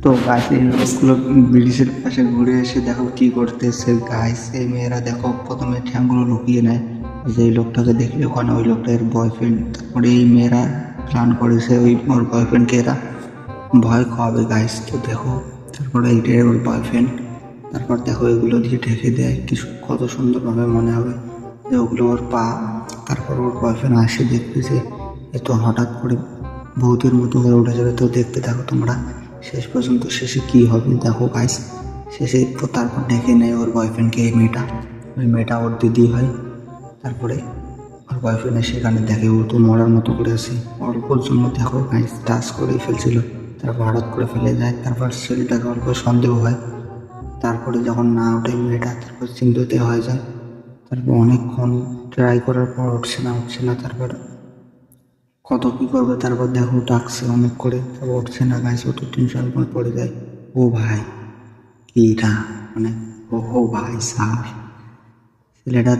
তো গাছ এই লোকগুলো ব্রিটিশের পাশে ঘুরে এসে দেখো কি করতেছে গাইস। এই মেয়েরা দেখো প্রথমে ঠ্যাংগুলো লুকিয়ে নেয়, যে এই লোকটাকে দেখলে ওখানে ওই লোকটা এর বয়ফ্রেন্ড। তারপরে এই মেয়েরা প্ল্যান করেছে ওই ওর বয়ফ্রেন্ডকে এরা ভয় খাওয়াবে গাইস। তো দেখো তারপরে এইটাই ওর বয়ফ্রেন্ড। তারপর দেখো এগুলো দিয়ে ঢেকে দেয়, কিছু কত সুন্দরভাবে মনে হবে যে ওগুলো ওর পা। তারপর ওর বয়ফ্রেন্ড আসে দেখতেছে, এ তো হঠাৎ করে ভূতের মতো হয়ে উঠে যাবে। তো দেখতে থাকো তোমরা শেষ পর্যন্ত, শেষে কি হবে দেখো গাইস। শেষে তো তারপর ডেকে নেয় ওর বয়ফ্রেন্ডকে এই মেয়েটা, ওই মেয়েটা ওর দিদি হয়। তারপরে ওর বয়ফ্রেন্ড সেখানে দেখে ও তো মরার মতো করে আছে, অল্পর জন্য দেখো গাইস টাচ করেই ফেলছিল, তারপর হঠাৎ করে ফেলে যায়। তারপর ছেলেটাকে অল্প সন্দেহ হয়, তারপরে যখন না ওঠে মেয়েটা তারপর চিন্তিত হয়ে যায়। তারপর অনেকক্ষণ ট্রাই করার পর উঠছে না, তারপর কত কি করবে। তারপর দেখো ডাকছে অনেক করে, তারপর উঠছে না গাইস, ও তো টেনশন পড়ে যায়। ও ভাই কিটা মানে, ও ভাই স্যার ছেলেটা